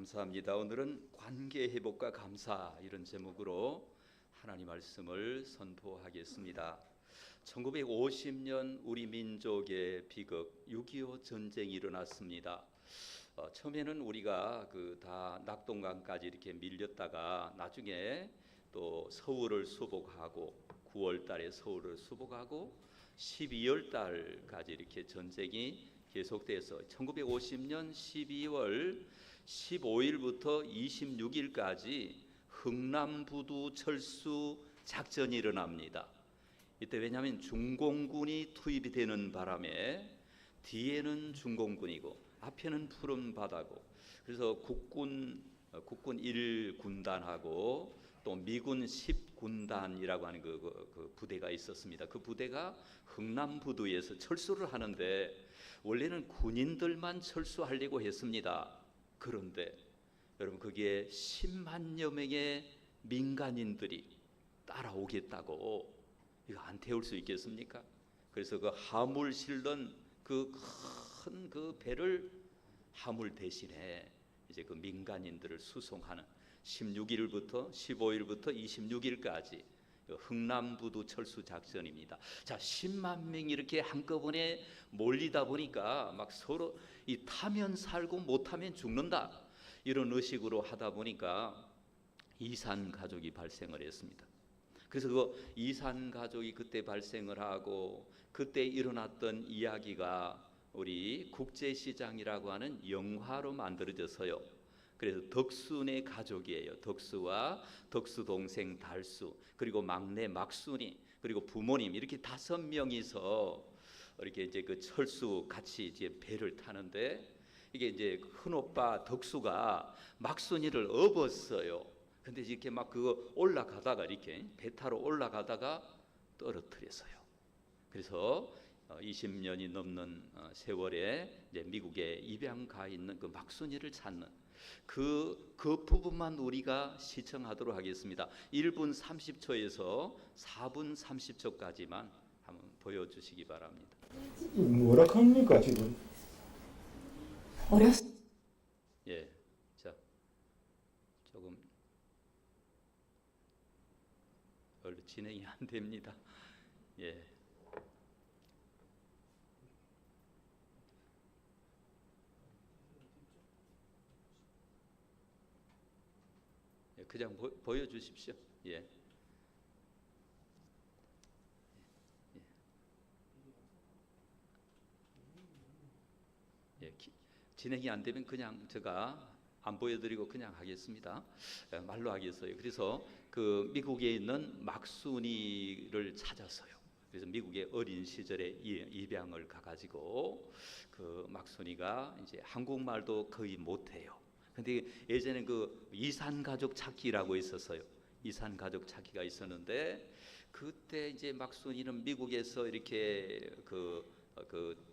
감사합니다. 오늘은 관계 회복과 감사 이런 제목으로 하나님 말씀을 선포하겠습니다. 1950년 우리 민족의 비극 6.25 전쟁이 일어났습니다. 처음에는 우리가 다 낙동강까지 이렇게 밀렸다가 나중에 또 서울을 수복하고 9월 달에 서울을 수복하고 12월 달까지 이렇게 전쟁이 계속돼서 1950년 12월 15일부터 26일까지 흥남부두 철수 작전이 일어납니다. 이때 왜냐하면 중공군이 투입이 되는 바람에 뒤에는 중공군이고 앞에는 푸른 바다고, 그래서 국군 1군단하고 또 미군 10군단이라고 하는 그 부대가 있었습니다. 그 부대가 흥남부두에서 철수를 하는데 원래는 군인들만 철수하려고 했습니다. 그런데 여러분, 거기에 10만여 명의 민간인들이 따라오겠다고, 이거 안 태울 수 있겠습니까? 그래서 그 화물 실던 그 큰 그 배를 화물 대신에 이제 그 민간인들을 수송하는 16일부터 15일부터 26일까지 흥남부두 철수 작전입니다. 자, 10만 명이 이렇게 한꺼번에 몰리다 보니까 막 서로 이 타면 살고 못하면 죽는다, 이런 의식으로 하다 보니까 이산 가족이 발생을 했습니다. 그래서 그 이산 가족이 그때 발생을 하고 그때 일어났던 이야기가 우리 국제시장이라고 하는 영화로 만들어져서요. 그래서 덕순의 가족이에요. 덕수와 덕수 동생 달수, 그리고 막내 막순이, 그리고 부모님, 이렇게 5명이서 이렇게 이제 그 철수 같이 이제 배를 타는데, 이게 이제 큰 오빠 덕수가 막순이를 업었어요. 근데 이렇게 막 그거 올라가다가 이렇게 배 타러 올라가다가 떨어뜨렸어요. 그래서 20년이 넘는 세월에 이제 미국에 입양 가 있는 그 막순이를 찾는 그 부분만 우리가 시청하도록 하겠습니다. 1분 30초에서 4분 30초까지만 한번 보여주시기 바랍니다. 뭐라 합니까 지금? 예, 자, 조금 얼른 진행이 안 됩니다. 예. 그냥 보여주십시오. 예. 예. 진행이 안 되면 그냥 제가 안 보여드리고 그냥 하겠습니다. 말로 하겠어요. 그래서 그 미국에 있는 막순이를 찾았어요. 그래서 미국의 어린 시절에 입양을 가가지고 그 막순이가 이제 한국말도 거의 못해요. 근데 예전에 그 이산가족 찾기라고 있었어요. 이산가족 찾기가 있었는데 그때 이제 막순이는 미국에서 이렇게 그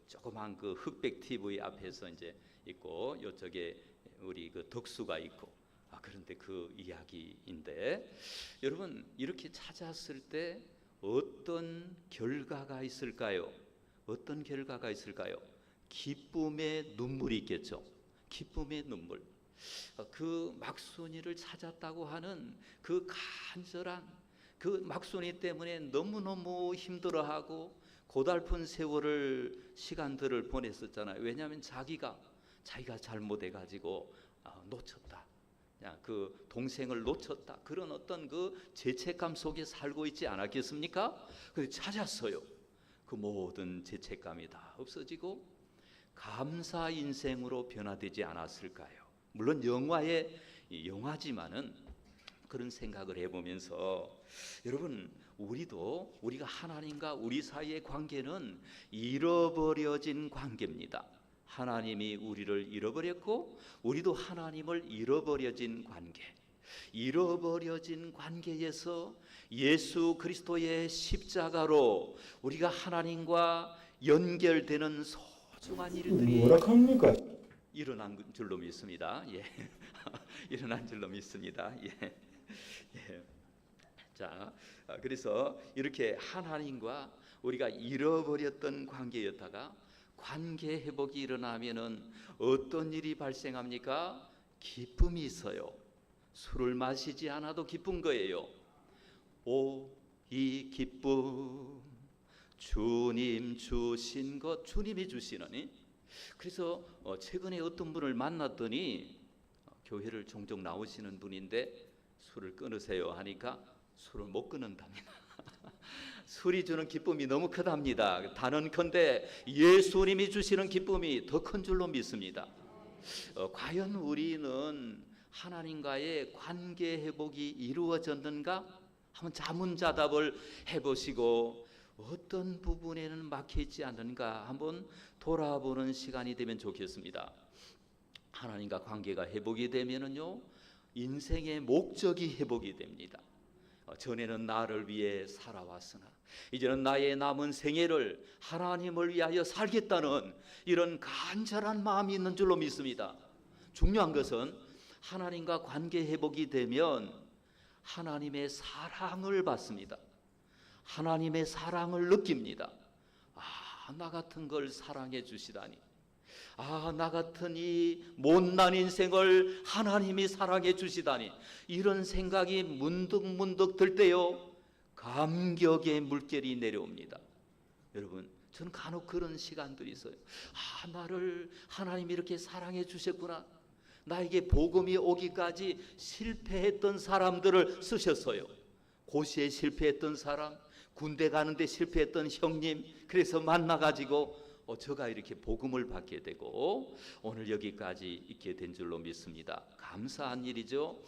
조그만 그 흑백 TV 앞에서 이제 있고 이쪽에 우리 그 덕수가 있고, 그런데 그 이야기인데, 여러분 이렇게 찾았을 때 어떤 결과가 있을까요? 어떤 결과가 있을까요? 기쁨의 눈물이 있겠죠. 기쁨의 눈물. 그 막순이를 찾았다고 하는 그 간절한 그 막순이 때문에 너무너무 힘들어하고 고달픈 시간들을 보냈었잖아요. 왜냐하면 자기가 잘못해가지고 놓쳤다, 그 동생을 놓쳤다, 그런 어떤 그 죄책감 속에 살고 있지 않았겠습니까? 그래서 찾았어요. 그 모든 죄책감이 다 없어지고 감사 인생으로 변화되지 않았을까요? 물론 영화지만은 그런 생각을 해보면서, 여러분 우리가 하나님과 우리 사이의 관계는 잃어버려진 관계입니다. 하나님이 우리를 잃어버렸고 우리도 하나님을 잃어버려진 관계, 잃어버려진 관계에서 예수 그리스도의 십자가로 우리가 하나님과 연결되는 소중한 일들이 뭐라 합니까? 일어난 줄로 믿습니다. 예. 일어난 줄로 믿습니다. 예. 예. 자, 그래서 이렇게 하나님과 우리가 잃어버렸던 관계였다가 관계 회복이 일어나면은 어떤 일이 발생합니까? 기쁨이 있어요. 술을 마시지 않아도 기쁜 거예요. 오, 이 기쁨 주님 주신 것, 주님이 주시느니. 그래서 최근에 어떤 분을 만났더니 교회를 종종 나오시는 분인데 술을 끊으세요 하니까 술을 못 끊는답니다. 술이 주는 기쁨이 너무 크답니다. 단언컨대 예수님이 주시는 기쁨이 더 큰 줄로 믿습니다. 과연 우리는 하나님과의 관계 회복이 이루어졌는가? 한번 자문자답을 해보시고 어떤 부분에는 막혀있지 않는가 한번 돌아보는 시간이 되면 좋겠습니다. 하나님과 관계가 회복이 되면은요, 인생의 목적이 회복이 됩니다. 전에는 나를 위해 살아왔으나 이제는 나의 남은 생애를 하나님을 위하여 살겠다는 이런 간절한 마음이 있는 줄로 믿습니다. 중요한 것은 하나님과 관계 회복이 되면 하나님의 사랑을 받습니다. 하나님의 사랑을 느낍니다. 아, 나 같은 걸 사랑해 주시다니. 아, 나 같은 이 못난 인생을 하나님이 사랑해 주시다니. 이런 생각이 문득문득 들 때요, 감격의 물결이 내려옵니다. 여러분, 저는 간혹 그런 시간들이 있어요. 아, 나를 하나님이 이렇게 사랑해 주셨구나. 나에게 복음이 오기까지 실패했던 사람들을 쓰셨어요. 고시에 실패했던 사람, 군대 가는데 실패했던 형님, 그래서 만나가지고 저가 이렇게 복음을 받게 되고 오늘 여기까지 있게 된 줄로 믿습니다. 감사한 일이죠.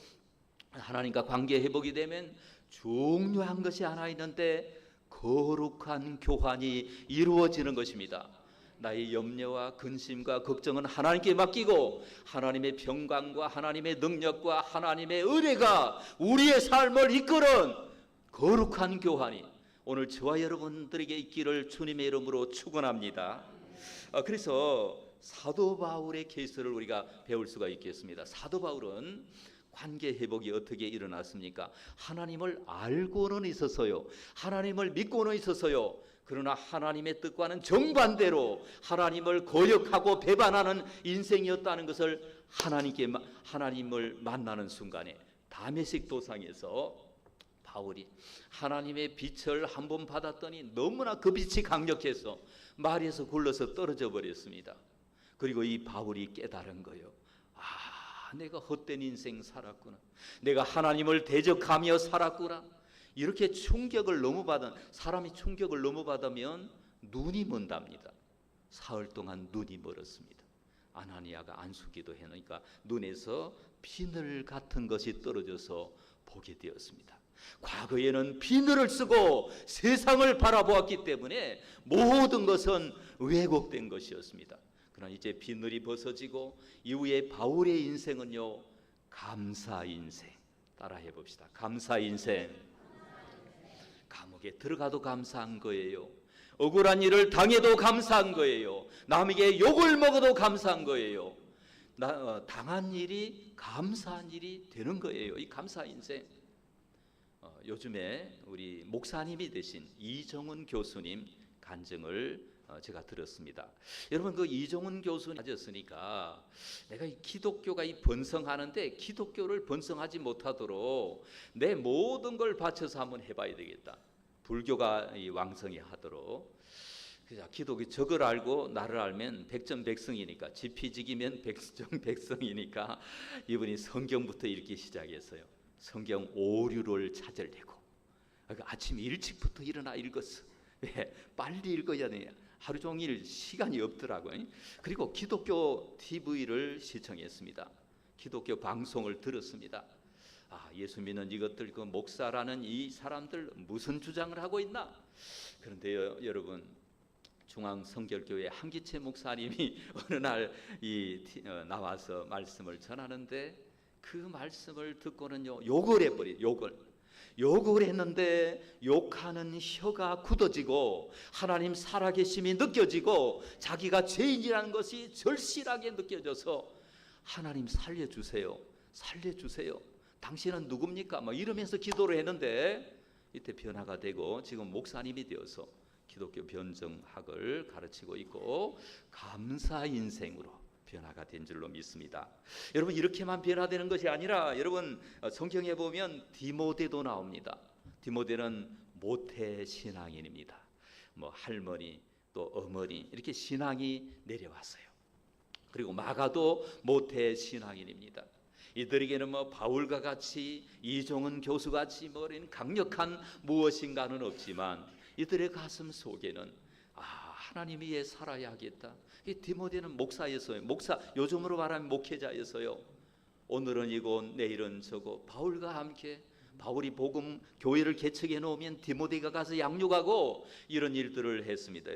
하나님과 관계 회복이 되면 중요한 것이 하나 있는데 거룩한 교환이 이루어지는 것입니다. 나의 염려와 근심과 걱정은 하나님께 맡기고 하나님의 평강과 하나님의 능력과 하나님의 은혜가 우리의 삶을 이끄는 거룩한 교환이 오늘 저와 여러분들에게 있기를 주님의 이름으로 축원합니다. 그래서 사도 바울의 케이스를 우리가 배울 수가 있겠습니다. 사도 바울은 관계 회복이 어떻게 일어났습니까? 하나님을 알고는 있었어요. 하나님을 믿고는 있었어요. 그러나 하나님의 뜻과는 정반대로 하나님을 거역하고 배반하는 인생이었다는 것을 하나님을 만나는 순간에 다메섹 도상에서 바울이 하나님의 빛을 한번 받았더니 너무나 그 빛이 강력해서 말에서 굴러서 떨어져 버렸습니다. 그리고 이 바울이 깨달은 거예요. 아, 내가 헛된 인생 살았구나. 내가 하나님을 대적하며 살았구나. 이렇게 충격을 너무 받은 사람이 충격을 너무 받으면 눈이 먼답니다. 사흘 동안 눈이 멀었습니다. 아나니아가 안수기도 해놓으니까 눈에서 비늘 같은 것이 떨어져서 보게 되었습니다. 과거에는 비늘을 쓰고 세상을 바라보았기 때문에 모든 것은 왜곡된 것이었습니다. 그러나 이제 비늘이 벗어지고 이후에 바울의 인생은요, 감사 인생. 따라해 봅시다. 감사 인생. 감옥에 들어가도 감사한 거예요. 억울한 일을 당해도 감사한 거예요. 남에게 욕을 먹어도 감사한 거예요. 당한 일이 감사한 일이 되는 거예요. 이 감사 인생. 요즘에 우리 목사님이 되신 이정훈 교수님 간증을 제가 들었습니다. 여러분, 그 이정훈 교수님 가졌으니까 내가 이 기독교가 번성하는데 기독교를 번성하지 못하도록 내 모든 걸 바쳐서 한번 해봐야 되겠다. 불교가 왕성히 하도록. 그래서 기독교 적을 알고 나를 알면 백전백승이니까, 지피지기면 백전백승이니까 이분이 성경부터 읽기 시작했어요. 성경 오류를 찾으려고. 아침 일찍부터 일어나 읽었어. 왜? 빨리 읽어야 돼. 하루 종일 시간이 없더라고요. 그리고 기독교 TV를 시청했습니다. 기독교 방송을 들었습니다. 아, 예수 믿는 이것들, 그 목사라는 이 사람들 무슨 주장을 하고 있나? 그런데요, 여러분, 중앙성결교회 한기채 목사님이 어느 날 나와서 말씀을 전하는데 그 말씀을 듣고는요, 욕을 해버려요. 욕을 했는데 욕하는 혀가 굳어지고 하나님 살아계심이 느껴지고 자기가 죄인이라는 것이 절실하게 느껴져서 하나님 살려주세요. 살려주세요. 당신은 누굽니까? 막 이러면서 기도를 했는데 이때 변화가 되고 지금 목사님이 되어서 기독교 변증학을 가르치고 있고 감사 인생으로 변화가 된 줄로 믿습니다. 여러분 이렇게만 변화되는 것이 아니라 여러분 성경에 보면 디모데도 나옵니다. 디모데는 모태 신앙인입니다. 뭐 할머니 또 어머니 이렇게 신앙이 내려왔어요. 그리고 마가도 모태 신앙인입니다. 이들에게는 뭐 바울과 같이 이종은 교수 같이 뭐 이런 강력한 무엇인가는 없지만 이들의 가슴 속에는 하나님 위에 살아야 하겠다. 이 디모데는 목사였어요. 목사, 요즘으로 말하면 목회자였어요. 오늘은 이고 내일은 저고. 바울과 함께 바울이 복음 교회를 개척해 놓으면 디모데가 가서 양육하고 이런 일들을 했습니다.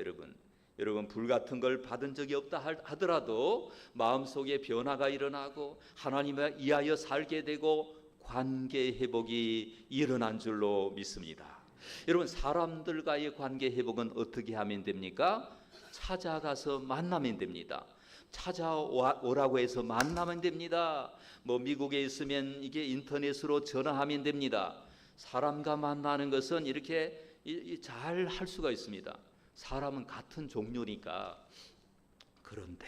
여러분 불같은 걸 받은 적이 없다 하더라도 마음속에 변화가 일어나고 하나님을 위하여 살게 되고 관계 회복이 일어난 줄로 믿습니다. 여러분 사람들과의 관계 회복은 어떻게 하면 됩니까? 찾아가서 만나면 됩니다. 찾아오라고 해서 만나면 됩니다. 뭐 미국에 있으면 이게 인터넷으로 전화하면 됩니다. 사람과 만나는 것은 이렇게 잘 할 수가 있습니다. 사람은 같은 종류니까. 그런데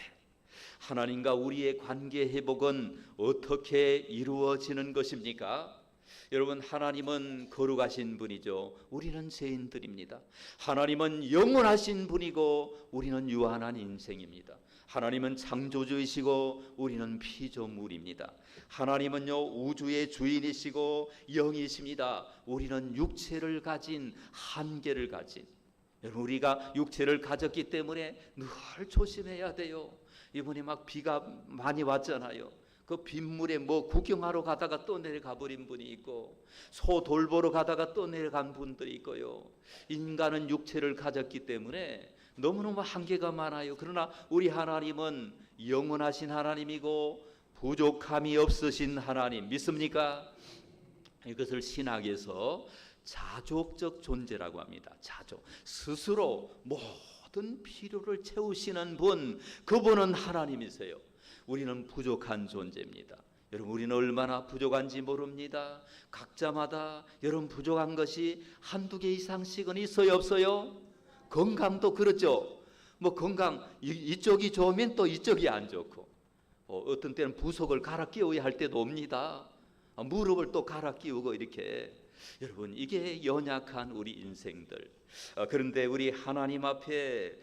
하나님과 우리의 관계 회복은 어떻게 이루어지는 것입니까? 여러분 하나님은 거룩하신 분이죠. 우리는 죄인들입니다. 하나님은 영원하신 분이고 우리는 유한한 인생입니다. 하나님은 창조주이시고 우리는 피조물입니다. 하나님은요 우주의 주인이시고 영이십니다. 우리는 육체를 가진 한계를 가진 여러분 우리가 육체를 가졌기 때문에 늘 조심해야 돼요. 이번에 막 비가 많이 왔잖아요. 그 빗물에 뭐 구경하러 가다가 또 내려가 버린 분이 있고 소 돌보러 가다가 또 내려간 분들이 있고요. 인간은 육체를 가졌기 때문에 너무너무 한계가 많아요. 그러나 우리 하나님은 영원하신 하나님이고 부족함이 없으신 하나님 믿습니까? 이것을 신학에서 자족적 존재라고 합니다. 자족. 스스로 모든 필요를 채우시는 분, 그분은 하나님이세요. 우리는 부족한 존재입니다. 여러분 우리는 얼마나 부족한지 모릅니다. 각자마다 여러분 부족한 것이 한두 개 이상씩은 있어요 없어요? 건강도 그렇죠. 뭐 건강 이쪽이 좋으면 또 이쪽이 안 좋고 어떤 때는 부속을 갈아 끼워야 할 때도 옵니다. 무릎을 또 갈아 끼우고 이렇게 여러분 이게 연약한 우리 인생들. 그런데 우리 하나님 앞에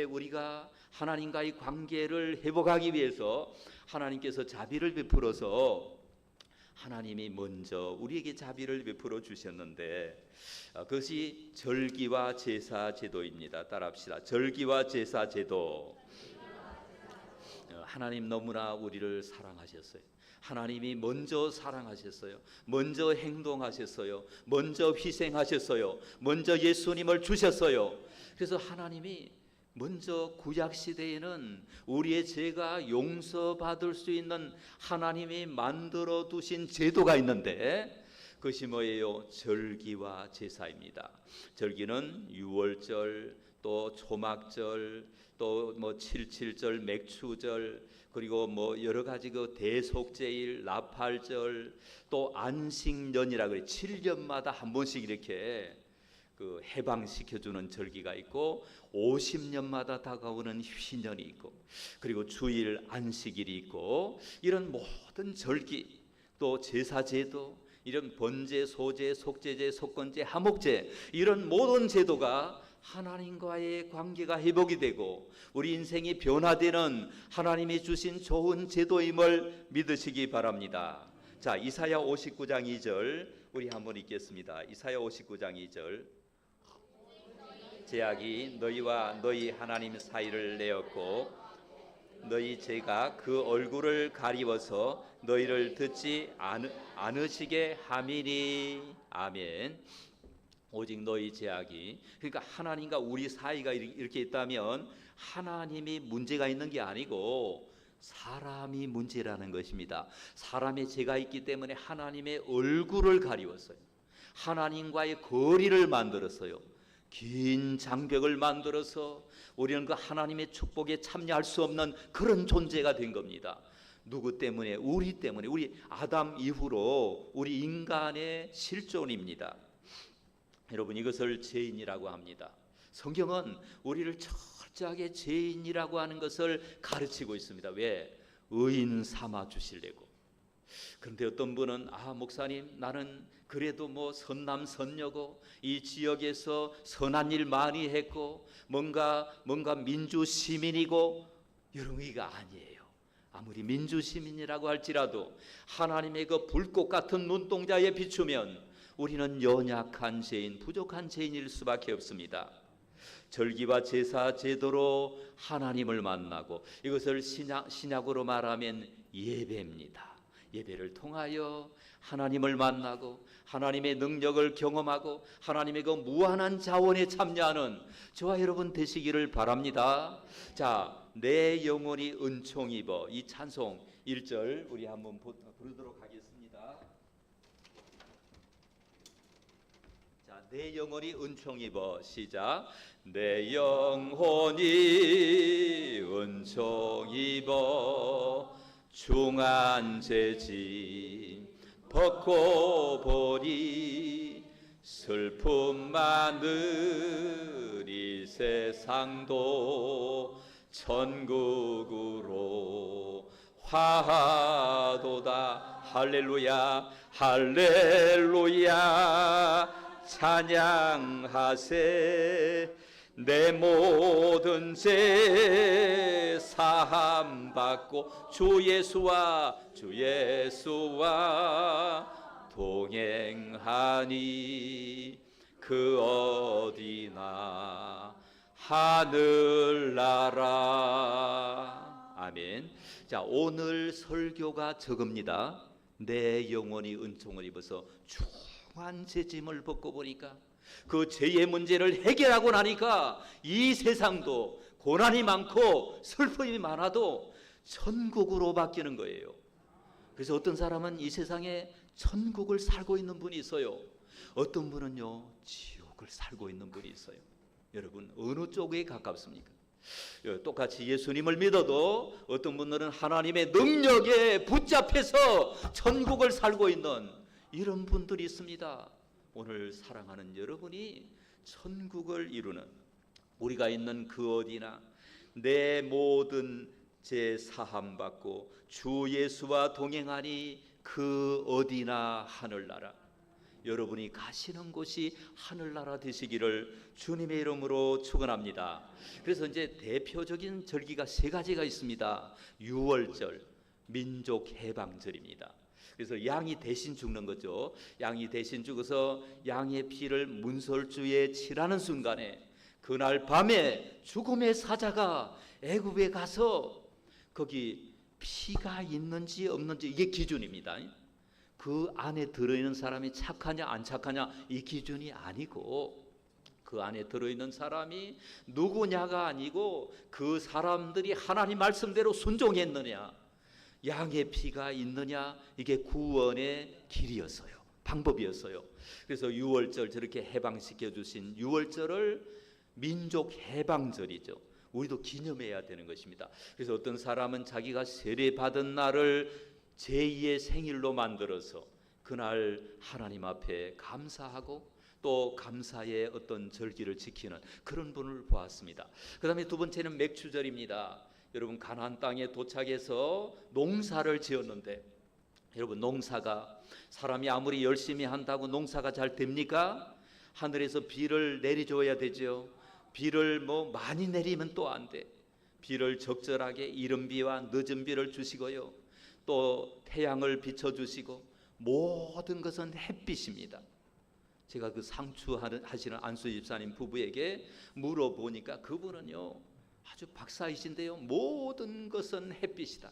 우리가 하나님과의 관계를 회복하기 위해서 하나님께서 자비를 베풀어서 하나님이 먼저 우리에게 자비를 베풀어 주셨는데 그것이 절기와 제사 제도입니다. 따라합시다. 절기와 제사 제도. 하나님 너무나 우리를 사랑하셨어요. 하나님이 먼저 사랑하셨어요. 먼저 행동하셨어요. 먼저 희생하셨어요. 먼저 예수님을 주셨어요. 그래서 하나님이 먼저 구약시대에는 우리의 죄가 용서받을 수 있는 하나님이 만들어 두신 제도가 있는데 그것이 뭐예요? 절기와 제사입니다. 절기는 유월절, 또 초막절, 또 뭐 칠칠절, 맥추절, 그리고 뭐 여러 가지 그 대속제일, 나팔절, 또 안식년이라 그래 7년마다 한 번씩 이렇게 그 해방시켜주는 절기가 있고 50년마다 다가오는 희년이 있고 그리고 주일 안식일이 있고 이런 모든 절기 또 제사제도 이런 번제, 소제, 속제제, 속건제, 하목제 이런 모든 제도가 하나님과의 관계가 회복이 되고 우리 인생이 변화되는 하나님이 주신 좋은 제도임을 믿으시기 바랍니다. 자, 이사야 59장 2절 우리 한번 읽겠습니다. 이사야 59장 2절 제약이 너희와 너희 하나님 사이를 내었고 너희 죄가 그 얼굴을 가리워서 너희를 듣지 않으시게 함이니. 아멘. 오직 너희 제약이, 그러니까 하나님과 우리 사이가 이렇게 있다면 하나님이 문제가 있는 게 아니고 사람이 문제라는 것입니다. 사람의 죄가 있기 때문에 하나님의 얼굴을 가리웠어요. 하나님과의 거리를 만들었어요. 긴 장벽을 만들어서 우리는 그 하나님의 축복에 참여할 수 없는 그런 존재가 된 겁니다. 누구 때문에? 우리 때문에. 우리 아담 이후로 우리 인간의 실존입니다. 여러분 이것을 죄인이라고 합니다. 성경은 우리를 철저하게 죄인이라고 하는 것을 가르치고 있습니다. 왜? 의인 삼아 주시려고. 그런데 어떤 분은 목사님, 나는 그래도 뭐 선남선녀고 이 지역에서 선한 일 많이 했고 뭔가 민주 시민이고, 이런 의가 아니에요. 아무리 민주 시민이라고 할지라도 하나님의 그 불꽃 같은 눈동자에 비추면 우리는 연약한 죄인, 부족한 죄인일 수밖에 없습니다. 절기와 제사 제도로 하나님을 만나고, 이것을 신약으로 말하면 예배입니다. 예배를 통하여 하나님을 만나고 하나님의 능력을 경험하고 하나님의 그 무한한 자원에 참여하는 저와 여러분 되시기를 바랍니다. 자, 내 영혼이 은총 입어, 이 찬송 1절 우리 한번 부르도록 하겠습니다. 자, 내 영혼이 은총 입어, 시작. 내 영혼이 은총 입어 중한 죄짐 벗고 보니, 슬픔 많은 이 세상도 천국으로 화하도다. 할렐루야 할렐루야 찬양하세. 내 모든 죄 사함 받고 주 예수와 동행하니 그 어디나 하늘나라. 아멘. 자, 오늘 설교가 저겁니다. 내 영혼이 은총을 입어서 중한 죄짐을 벗고 보니까, 그 죄의 문제를 해결하고 나니까 이 세상도 고난이 많고 슬픔이 많아도 천국으로 바뀌는 거예요. 그래서 어떤 사람은 이 세상에 천국을 살고 있는 분이 있어요. 어떤 분은요, 지옥을 살고 있는 분이 있어요. 여러분, 어느 쪽에 가깝습니까? 똑같이 예수님을 믿어도 어떤 분들은 하나님의 능력에 붙잡혀서 천국을 살고 있는 이런 분들이 있습니다. 오늘 사랑하는 여러분이 천국을 이루는, 우리가 있는 그 어디나 내 모든 죄 사함 받고 주 예수와 동행하니 그 어디나 하늘나라. 여러분이 가시는 곳이 하늘나라 되시기를 주님의 이름으로 축원합니다. 그래서 이제 대표적인 절기가 세 가지가 있습니다. 유월절, 민족 해방절입니다. 그래서 양이 대신 죽는 거죠. 양이 대신 죽어서 양의 피를 문설주에 칠하는 순간에, 그날 밤에 죽음의 사자가 애굽에 가서 거기 피가 있는지 없는지, 이게 기준입니다. 그 안에 들어있는 사람이 착하냐 안 착하냐 이 기준이 아니고, 그 안에 들어있는 사람이 누구냐가 아니고 그 사람들이 하나님 말씀대로 순종했느냐, 양의 피가 있느냐, 이게 구원의 길이었어요. 방법이었어요. 그래서 유월절, 저렇게 해방시켜 주신 유월절을 민족 해방절이죠. 우리도 기념해야 되는 것입니다. 그래서 어떤 사람은 자기가 세례받은 날을 제2의 생일로 만들어서 그날 하나님 앞에 감사하고 또 감사의 어떤 절기를 지키는 그런 분을 보았습니다. 그 다음에 두 번째는 맥추절입니다. 여러분, 가나안 땅에 도착해서 농사를 지었는데, 여러분, 농사가 사람이 아무리 열심히 한다고 농사가 잘 됩니까? 하늘에서 비를 내려줘야 되죠. 비를 많이 내리면 또 안 돼. 비를 적절하게 이른 비와 늦은 비를 주시고요, 또 태양을 비춰주시고, 모든 것은 햇빛입니다. 제가 그 상추하시는 안수 집사님 부부에게 물어보니까 그분은요 아주 박사이신데요, 모든 것은 햇빛이다.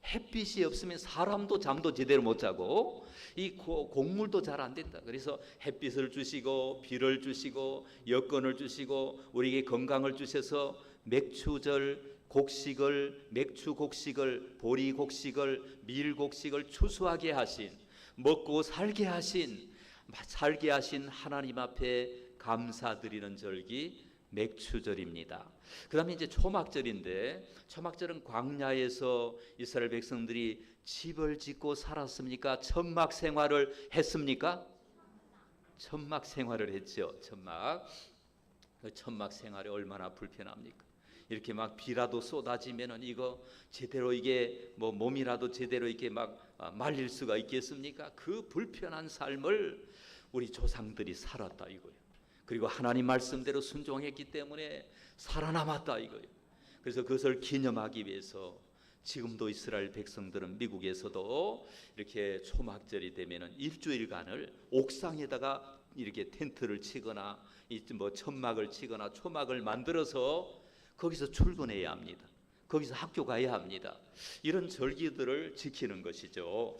햇빛이 없으면 사람도 잠도 제대로 못 자고 이 곡물도 잘 안 된다. 그래서 햇빛을 주시고 비를 주시고 여건을 주시고 우리에게 건강을 주셔서 맥추절 곡식을, 맥추 곡식을, 보리 곡식을, 밀 곡식을 추수하게 하신, 먹고 살게 하신 하나님 앞에 감사드리는 절기 맥추절입니다. 그 다음에 이제 초막절인데, 초막절은 광야에서 이스라엘 백성들이 집을 짓고 살았습니까? 천막 생활을 했습니까? 천막 생활을 했죠. 천막. 그 천막 생활이 얼마나 불편합니까? 이렇게 막 비라도 쏟아지면은 이거 제대로 이게 뭐 몸이라도 제대로 이렇게 막 말릴 수가 있겠습니까? 그 불편한 삶을 우리 조상들이 살았다 이거예요. 그리고 하나님 말씀대로 순종했기 때문에 살아남았다 이거예요. 그래서 그것을 기념하기 위해서 지금도 이스라엘 백성들은 미국에서도 이렇게 초막절이 되면은 일주일간을 옥상에다가 이렇게 텐트를 치거나 뭐 천막을 치거나 초막을 만들어서 거기서 출근해야 합니다. 거기서 학교 가야 합니다. 이런 절기들을 지키는 것이죠.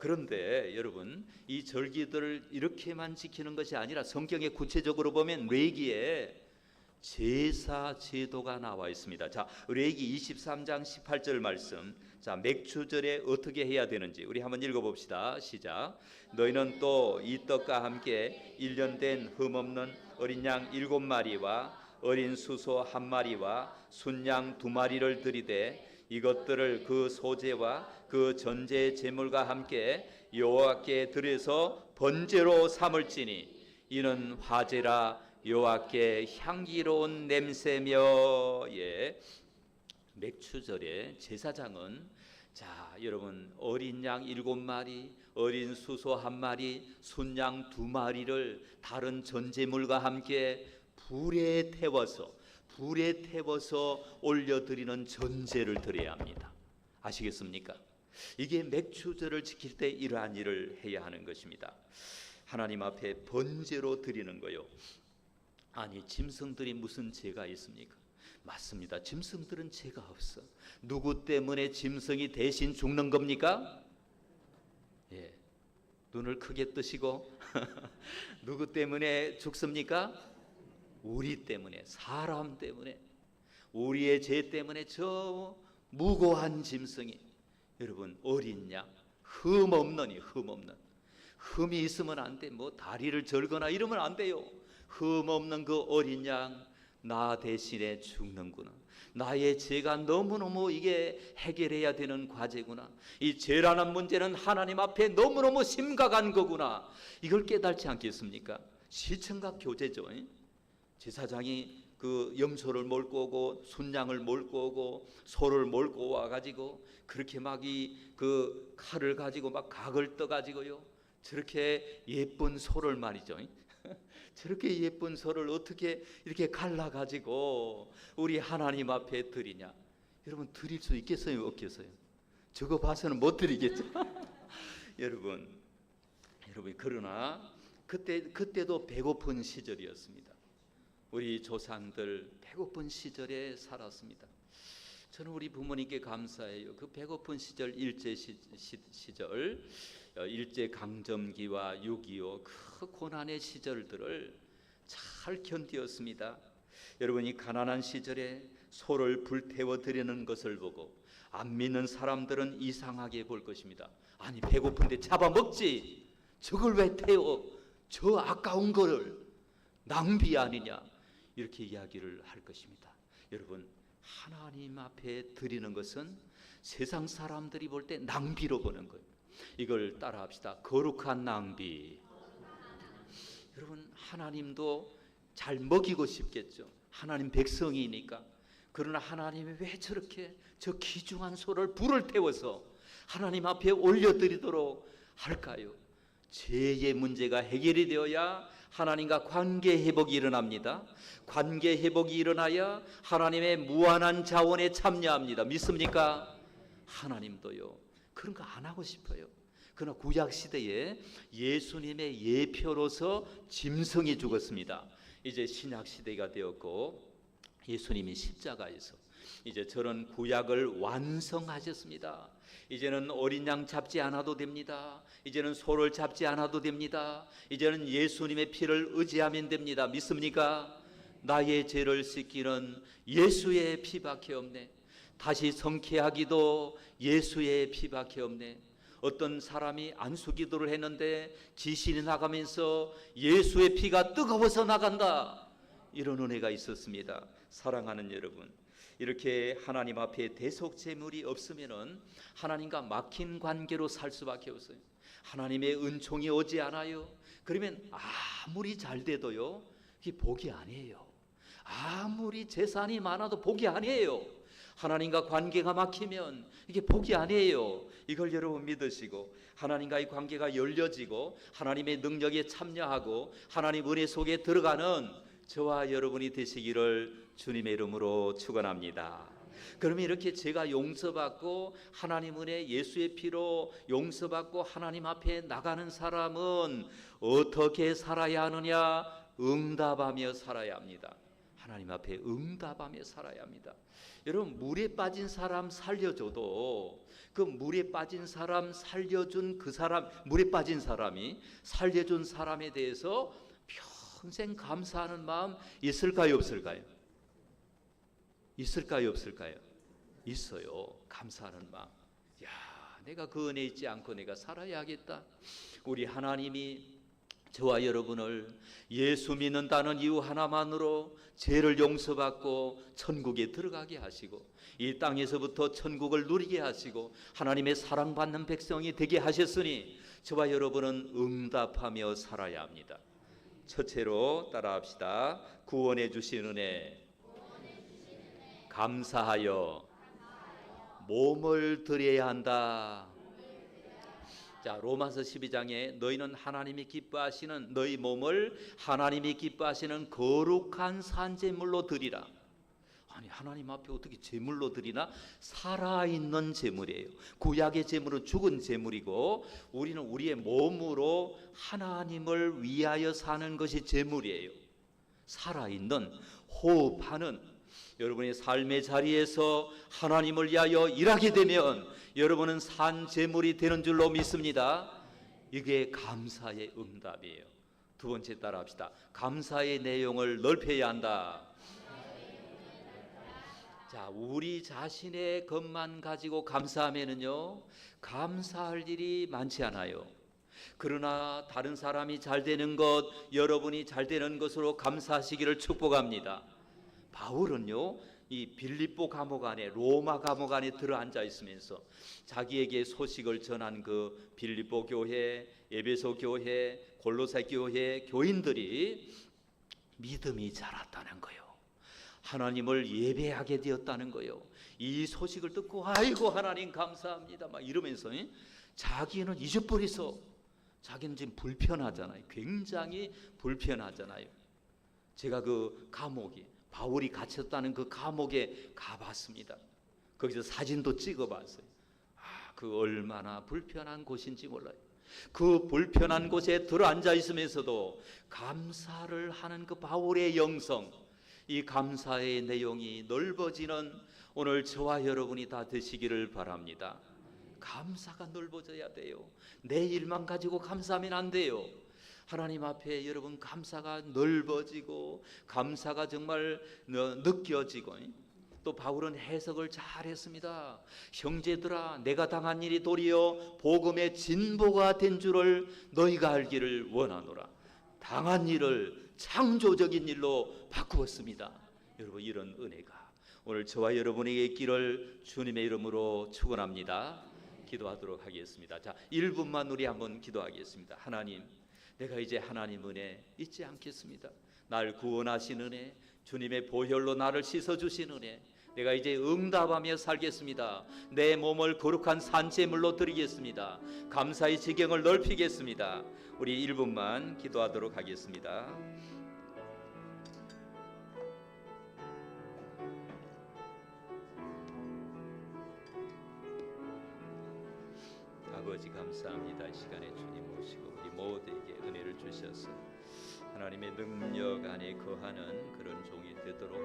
그런데 여러분, 이 절기들을 이렇게만 지키는 것이 아니라 성경에 구체적으로 보면 레위기에 제사 제도가 나와 있습니다. 자, 레위기 23장 18절 말씀. 자, 맥추절에 어떻게 해야 되는지 우리 한번 읽어봅시다. 시작. 너희는 또 이 떡과 함께 1년 된 흠없는 어린 양 7마리와 어린 수소 1마리와 순양 2마리를 드리되 이것들을 그 소제와 그 전제 제물과 함께 여호와께 드려서 번제로 삼을지니 이는 화제라 여호와께 향기로운 냄새며. 예, 맥추절에 제사장은 자 여러분 어린 양 7마리 어린 수소 1마리 순양 2마리를 다른 전제물과 함께 불에 태워서 올려드리는 전제를 드려야 합니다. 아시겠습니까? 이게 맥추절을 지킬 때 이러한 일을 해야 하는 것입니다. 하나님 앞에 번제로 드리는 거요. 아니 짐승들이 무슨 죄가 있습니까? 맞습니다. 짐승들은 죄가 없어. 누구 때문에 짐승이 대신 죽는 겁니까? 예, 눈을 크게 뜨시고 누구 때문에 죽습니까? 우리 때문에, 사람 때문에, 우리의 죄 때문에 저 무고한 짐승이 여러분 어린 양 흠없는 흠이 있으면 안 돼. 뭐 다리를 절거나 이러면 안 돼요. 흠없는 그 어린 양 나 대신에 죽는구나. 나의 죄가 너무너무 이게 해결해야 되는 과제구나. 이 죄라는 문제는 하나님 앞에 너무너무 심각한 거구나. 이걸 깨달지 않겠습니까? 시청각 교제죠. 제사장이 그 염소를 몰고 오고 순양을 몰고 오고 소를 몰고 와가지고 그렇게 막 이 그 칼을 가지고 막 각을 떠가지고요 저렇게 예쁜 소를 말이죠. 저렇게 예쁜 소를 어떻게 이렇게 갈라가지고 우리 하나님 앞에 드리냐. 여러분 드릴 수 있겠어요 없겠어요? 저거 봐서는 못 드리겠죠. 여러분 그러나 그때도 배고픈 시절이었습니다. 우리 조상들 배고픈 시절에 살았습니다. 저는 우리 부모님께 감사해요. 그 배고픈 시절 일제 시절 일제 강점기와 6.25 그 고난의 시절들을 잘 견디었습니다. 여러분이 가난한 시절에 소를 불태워 드리는 것을 보고 안 믿는 사람들은 이상하게 볼 것입니다. 아니 배고픈데 잡아먹지 저걸 왜 태워? 저 아까운 거를 낭비 아니냐 이렇게 이야기를 할 것입니다. 여러분 하나님 앞에 드리는 것은 세상 사람들이 볼 때 낭비로 보는 거예요. 이걸 따라합시다. 거룩한 낭비. 여러분 하나님도 잘 먹이고 싶겠죠. 하나님 백성이니까. 그러나 하나님이 왜 저렇게 저 귀중한 소를 불을 태워서 하나님 앞에 올려드리도록 할까요? 죄의 문제가 해결이 되어야 하나님과 관계 회복이 일어납니다. 관계 회복이 일어나야 하나님의 무한한 자원에 참여합니다. 믿습니까? 하나님도요. 그런 거 안 하고 싶어요. 그러나 구약 시대에 예수님의 예표로서 짐승이 죽었습니다. 이제 신약 시대가 되었고 예수님이 십자가에서 이제 저런 구약을 완성하셨습니다. 이제는 어린 양 잡지 않아도 됩니다. 이제는 소를 잡지 않아도 됩니다. 이제는 예수님의 피를 의지하면 됩니다. 믿습니까? 나의 죄를 씻기는 예수의 피밖에 없네. 다시 성쾌하기도 예수의 피밖에 없네. 어떤 사람이 안수기도를 했는데 귀신이 나가면서 예수의 피가 뜨거워서 나간다. 이런 은혜가 있었습니다. 사랑하는 여러분, 이렇게 하나님 앞에 대속제물이 없으면은 하나님과 막힌 관계로 살 수밖에 없어요. 하나님의 은총이 오지 않아요. 그러면 아무리 잘 돼도요, 이게 복이 아니에요. 아무리 재산이 많아도 복이 아니에요. 하나님과 관계가 막히면 이게 복이 아니에요. 이걸 여러분 믿으시고 하나님과의 관계가 열려지고 하나님의 능력에 참여하고 하나님 은혜 속에 들어가는 저와 여러분이 되시기를 주님의 이름으로 축원합니다. 그러면 이렇게 제가 용서받고 하나님 은혜 예수의 피로 용서받고 하나님 앞에 나가는 사람은 어떻게 살아야 하느냐? 응답하며 살아야 합니다. 하나님 앞에 응답하며 살아야 합니다. 여러분, 물에 빠진 사람 살려줘도 그 물에 빠진 사람 살려준 그 사람, 물에 빠진 사람이 살려준 사람에 대해서 평생 감사하는 마음 있을까요, 없을까요? 있을까요, 없을까요? 있어요. 감사하는 마음. 야, 내가 그 은혜 잊지 않고 내가 살아야겠다. 우리 하나님이 저와 여러분을 예수 믿는다는 이유 하나만으로 죄를 용서받고 천국에 들어가게 하시고 이 땅에서부터 천국을 누리게 하시고 하나님의 사랑받는 백성이 되게 하셨으니 저와 여러분은 응답하며 살아야 합니다. 첫째로 따라합시다. 구원해 주신 은혜 감사하여 몸을 드려야 한다. 자, 로마서 12장에 너희는 하나님이 기뻐하시는 너희 몸을 하나님이 기뻐하시는 거룩한 산제물로 드리라. 아니, 하나님 앞에 어떻게 제물로 드리나? 살아있는 제물이에요. 구약의 제물은 죽은 제물이고 우리는 우리의 몸으로 하나님을 위하여 사는 것이 제물이에요. 살아있는, 호흡하는, 여러분의 삶의 자리에서 하나님을 위하여 일하게 되면 여러분은 산 제물이 되는 줄로 믿습니다. 이게 감사의 응답이에요. 두 번째 따라합시다. 감사의 내용을 넓혀야 한다. 자, 우리 자신의 것만 가지고 감사하면은요, 감사할 일이 많지 않아요. 그러나 다른 사람이 잘 되는 것, 여러분이 잘 되는 것으로 감사하시기를 축복합니다. 바울은요, 이 빌립보 감옥 안에, 로마 감옥 안에 들어앉아 있으면서 자기에게 소식을 전한 그 빌립보 교회, 에베소 교회, 골로새 교회 교인들이 믿음이 자랐다는 거예요. 하나님을 예배하게 되었다는 거예요. 이 소식을 듣고 아이고 하나님 감사합니다 막 이러면서 자기는 잊어버려서 자기는 지금 불편하잖아요. 굉장히 불편하잖아요. 제가 그 감옥이 바울이 갇혔다는 그 감옥에 가봤습니다. 거기서 사진도 찍어봤어요. 그 얼마나 불편한 곳인지 몰라요. 그 불편한 곳에 들어앉아 있으면서도 감사를 하는 그 바울의 영성, 이 감사의 내용이 넓어지는 오늘 저와 여러분이 다 되시기를 바랍니다. 감사가 넓어져야 돼요. 내 일만 가지고 감사하면 안 돼요. 하나님 앞에 여러분 감사가 넓어지고 감사가 정말 느껴지고 또 바울은 해석을 잘했습니다. 형제들아 내가 당한 일이 도리어 복음의 진보가 된 줄을 너희가 알기를 원하노라. 당한 일을 창조적인 일로 바꾸었습니다. 여러분 이런 은혜가 오늘 저와 여러분에게 있기를 주님의 이름으로 축원합니다. 기도하도록 하겠습니다. 자, 1분만 우리 한번 기도하겠습니다. 하나님, 내가 이제 하나님 은혜 잊지 않겠습니다. 날 구원하신 은혜, 주님의 보혈로 나를 씻어주신 은혜, 내가 이제 응답하며 살겠습니다. 내 몸을 거룩한 산제물로 드리겠습니다. 감사의 지경을 넓히겠습니다. 우리 1분만 기도하도록 하겠습니다. 아버지 감사합니다. 이 시간에 주님 모시고 우리 모두에게 은혜를 주셔서 하나님의 능력 안에 거하는 그런 종이 되도록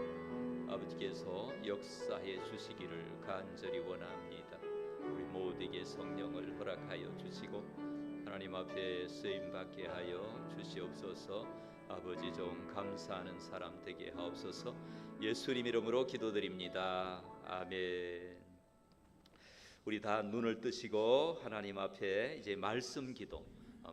아버지께서 역사해 주시기를 간절히 원합니다. 우리 모두에게 성령을 허락하여 주시고 하나님 앞에 쓰임받게 하여 주시옵소서. 아버지 좀 감사하는 사람 되게 하옵소서. 예수님 이름으로 기도드립니다. 아멘. 우리 다 눈을 뜨시고 하나님 앞에 이제 말씀 기도,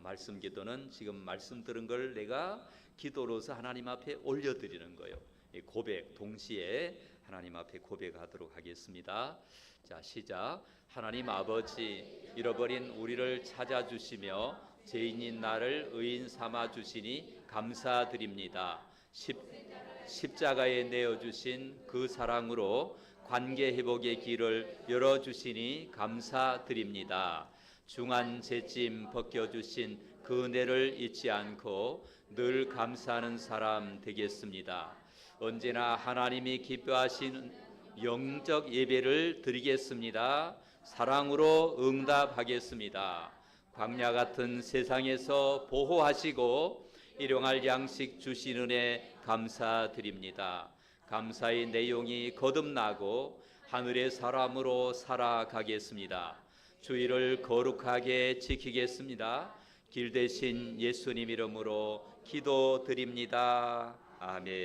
말씀 기도는 지금 말씀 들은 걸 내가 기도로서 하나님 앞에 올려드리는 거예요. 고백 동시에 하나님 앞에 고백하도록 하겠습니다. 자, 시작. 하나님 아버지, 잃어버린 우리를 찾아주시며 죄인인 나를 의인 삼아 주시니 감사드립니다. 십자가에 내어주신 그 사랑으로 관계 회복의 길을 열어주시니 감사드립니다. 중한 재짐 벗겨주신 그 은혜를 잊지 않고 늘 감사하는 사람 되겠습니다. 언제나 하나님이 기뻐하시는 영적 예배를 드리겠습니다. 사랑으로 응답하겠습니다. 광야 같은 세상에서 보호하시고 일용할 양식 주신 은혜 감사드립니다. 감사의 내용이 거듭나고 하늘의 사람으로 살아가겠습니다. 주의를 거룩하게 지키겠습니다. 길 대신 예수님 이름으로 기도드립니다. 아멘.